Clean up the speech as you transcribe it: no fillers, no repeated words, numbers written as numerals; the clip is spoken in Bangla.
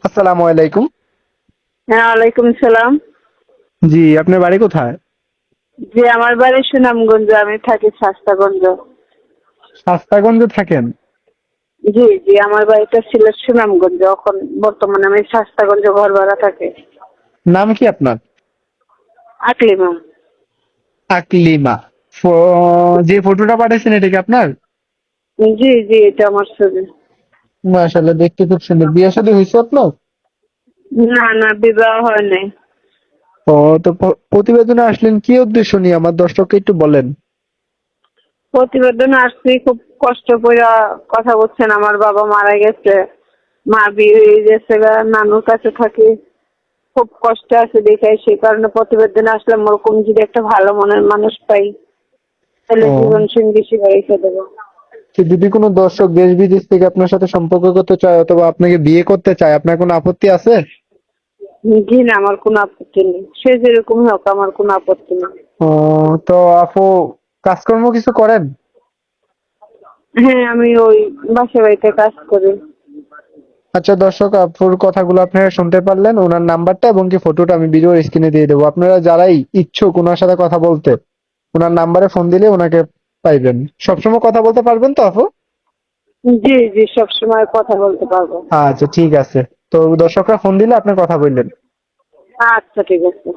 আসসালামু আলাইকুম। হ্যাঁ, ওয়ালাইকুম সালাম। জি, আপনার বাড়ি কোথায়? জি, আমার বাড়ি সুনামগঞ্জ, আমি থাকি শাস্তাগঞ্জ। শাস্তাগঞ্জে থাকেন? জি জি, আমার বাড়িটা ছিল সুনামগঞ্জ, এখন বর্তমানে আমি শাস্তাগঞ্জে ঘর ভাড়া থাকি। নাম কি আপনার? আকলিমা। আকলিমা। যে ফটোটা পাঠিয়েছেন এটা কি আপনার? জি জি, এটা আমার ছবি। মাশাআল্লাহ, দেখতে খুব সুন্দর। বিয়ে শাদী হয়েছে আপনার? না না, বিবাহ হয় নাই। ও, তো প্রতিবেদনে আসলেন কি উদ্দেশ্য নিয়ে আমার দর্শককে একটু বলেন। প্রতিবেদন আসছি, খুব কষ্ট করে। কথা বলছেন, আমার বাবা মারা গেছে, মা বিয়ে হয়ে গেছে, নানুর কাছে থাকি, খুব কষ্ট আছে দেখাই, সেই কারণে প্রতিবেদনে আসলাম। ওরকম যদি একটা ভালো মনের মানুষ পাই তাহলে ও, জীবন সঙ্গী হিসেবে রেখে দেবো। তো যদি কোনো দর্শক দেশ বিদেশ থেকে আপনার সাথে সম্পর্ক করতে চায় অথবা আপনাকে বিয়ে করতে চায়, আপনার কোনো আপত্তি আছে? জি না, আমার কোনো আপত্তি নেই, সে যেরকমই হোক, আমার কোনো আপত্তি নেই। ও, তো আপু কাজকর্ম কিছু করেন? হ্যাঁ, আমি ওই বাসা বাড়িতে কাজ করি। আচ্ছা দর্শক, আপুর কথাগুলো আপনারা শুনতে পারলেন। ওনার নাম্বারটা এবং কি ফটোটা আমি ভিডিওর স্ক্রিনে দিয়ে দেবো। আপনারা যারাই ইচ্ছুক ওনার সাথে কথা বলতে, ওনার নাম্বারে ফোন দিলে ওনাকে পাইবেন। সবসময় কথা বলতে পারবেন তো আপু? জি জি, সবসময় কথা বলতে পারবো। আচ্ছা ঠিক আছে। তো দর্শকরা ফোন দিলে আপনি কথা বললেন। আচ্ছা, ঠিক আছে।